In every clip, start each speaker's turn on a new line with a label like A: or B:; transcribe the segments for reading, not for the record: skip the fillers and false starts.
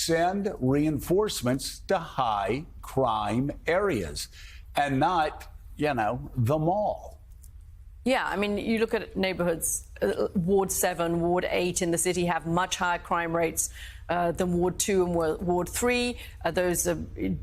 A: send reinforcements to high crime areas and not, you know, the mall.
B: Yeah, I mean, you look at neighborhoods, Ward 7, Ward 8 in the city have much higher crime rates than Ward 2 and Ward 3. Those are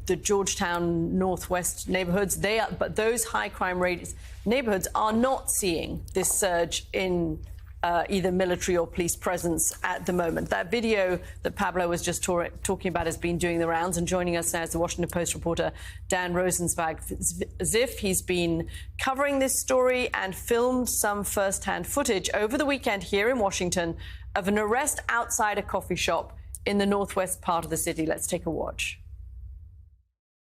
B: the Georgetown Northwest neighborhoods. But those high crime rates neighborhoods are not seeing this surge in either military or police presence at the moment. That video that Pablo was just talking about has been doing the rounds, and joining us now is the Washington Post reporter Dan Rosensweig-Ziff. He's been covering this story and filmed some first-hand footage over the weekend here in Washington of an arrest outside a coffee shop in the northwest part of the city. Let's take a watch.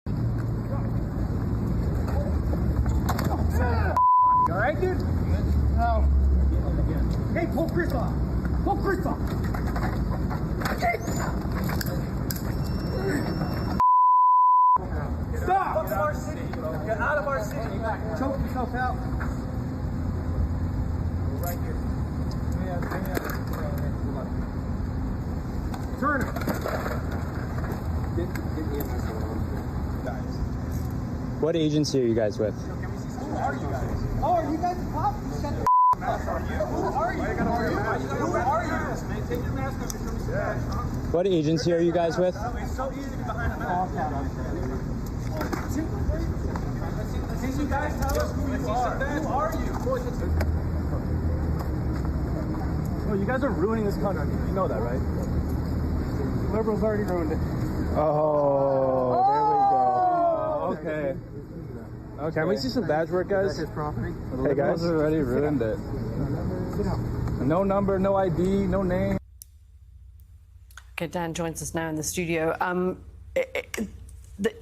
C: You all right, dude? No. Hey, pull Chris off. Pull Chris off. Stop! Get out of our city. Get out of our city. Choke yourself out. Right here. Turn it.
D: What agency are you guys with?
C: Who are you guys? Oh, are you guys the cops? Shut the mask. Are you? Who are you? Who are you? Man, take your mask off and show me some badge, huh?
D: What agency are you guys with?
C: It's so easy to be behind a mask. Can you guys tell us who you are? Who are you? Oh, you guys are ruining this country. You know that, right? The liberals already ruined it.
D: Oh, there we go.
C: Okay.
D: Can we see some badge work, guys?
C: His property.
D: Hey, guys. Already ruined it. No number, no ID, no name.
B: Okay, Dan joins us now in the studio.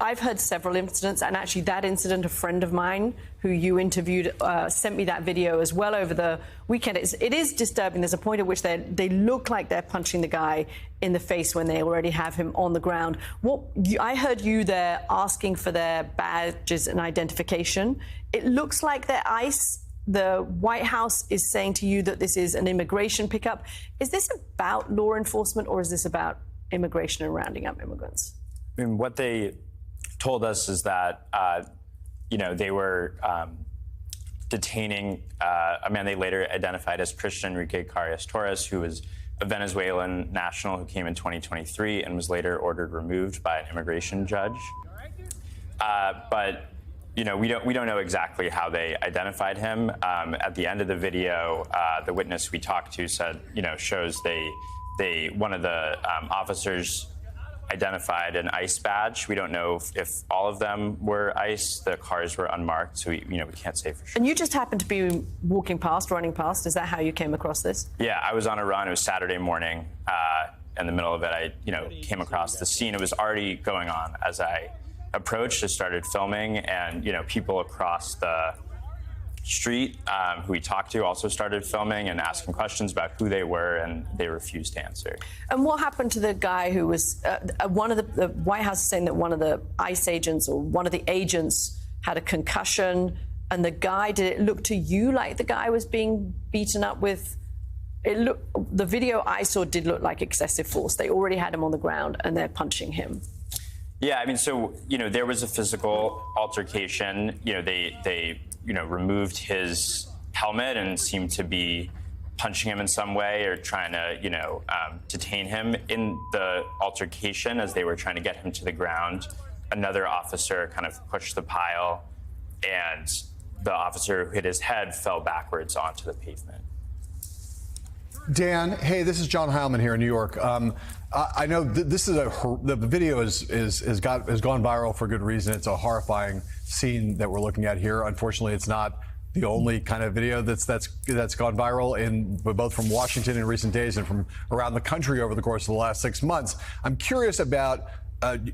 B: I've heard several incidents, and actually that incident, a friend of mine who you interviewed sent me that video as well over the weekend. It is disturbing. There's a point at which they look like they're punching the guy in the face when they already have him on the ground. I heard you there asking for their badges and identification. It looks like they're ICE. The White House is saying to you that this is an immigration pickup. Is this about law enforcement, or is this about immigration and rounding up immigrants?
E: I mean, what they told us is that, they were detaining a man they later identified as Christian Enrique Carias Torres, who was a Venezuelan national who came in 2023 and was later ordered removed by an immigration judge. But we don't know exactly how they identified him. At the end of the video, the witness we talked to said, shows one of the officers identified an ICE badge. We don't know if all of them were ICE. The cars were unmarked, so we can't say for sure.
B: And you just happened to be running past. Is that how you came across this?
E: Yeah, I was on a run. It was Saturday morning. In the middle of it, I came across the scene. It was already going on as I approached. I started filming, and people across the street who we talked to also started filming and asking questions about who they were, and they refused to answer.
B: And what happened to the guy who was one of the White House is saying that one of the ICE agents or one of the agents had a concussion, and the guy, did it look to you like the guy was being beaten up with? The video I saw did look like excessive force. They already had him on the ground and they're punching him.
E: Yeah, I mean, so there was a physical altercation. They removed his helmet and seemed to be punching him in some way or trying to, detain him. In the altercation, as they were trying to get him to the ground, another officer kind of pushed the pile, and the officer who hit his head fell backwards onto the pavement.
F: Dan, hey, this is John Heilman here in New York. I know this is the video has gone viral for good reason. It's a horrifying scene that we're looking at here. Unfortunately, it's not the only kind of video that's gone viral both from Washington in recent days and from around the country over the course of the last 6 months. I'm curious about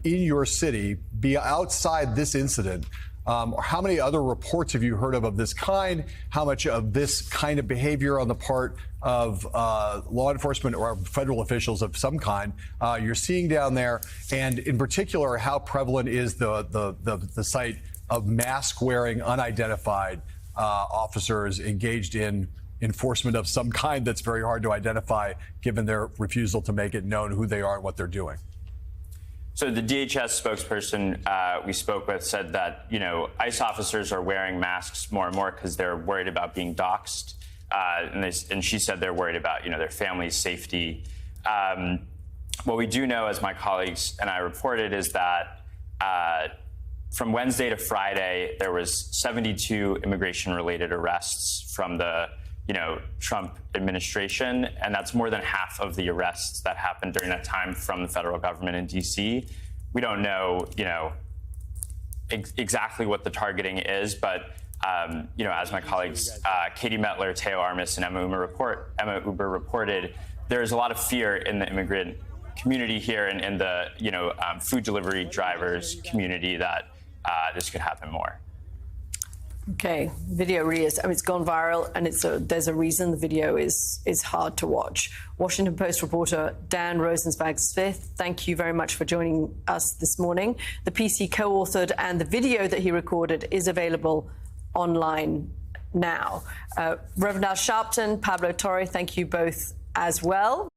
F: in your city, outside this incident. How many other reports have you heard of this kind? How much of this kind of behavior on the part of law enforcement or federal officials of some kind you're seeing down there? And in particular, how prevalent is the sight of mask-wearing, unidentified officers engaged in enforcement of some kind that's very hard to identify given their refusal to make it known who they are and what they're doing?
E: So the DHS spokesperson we spoke with said that, ICE officers are wearing masks more and more because they're worried about being doxxed. And she said they're worried about, their family's safety. What we do know, as my colleagues and I reported, is that from Wednesday to Friday, there was 72 immigration-related arrests from the, Trump administration, and that's more than half of the arrests that happened during that time from the federal government in D.C. We don't know, exactly what the targeting is, but as my colleagues Katie Mettler, Teo Armas, and Emma Uber reported, there is a lot of fear in the immigrant community here and in the food delivery drivers community that this could happen more.
B: Okay, video really is. It's gone viral, and there's a reason the video is hard to watch. Washington Post reporter Dan Rosensweig-Smith, thank you very much for joining us this morning. The piece he co-authored and the video that he recorded is available online now. Reverend Al Sharpton, Pablo Torre, thank you both as well.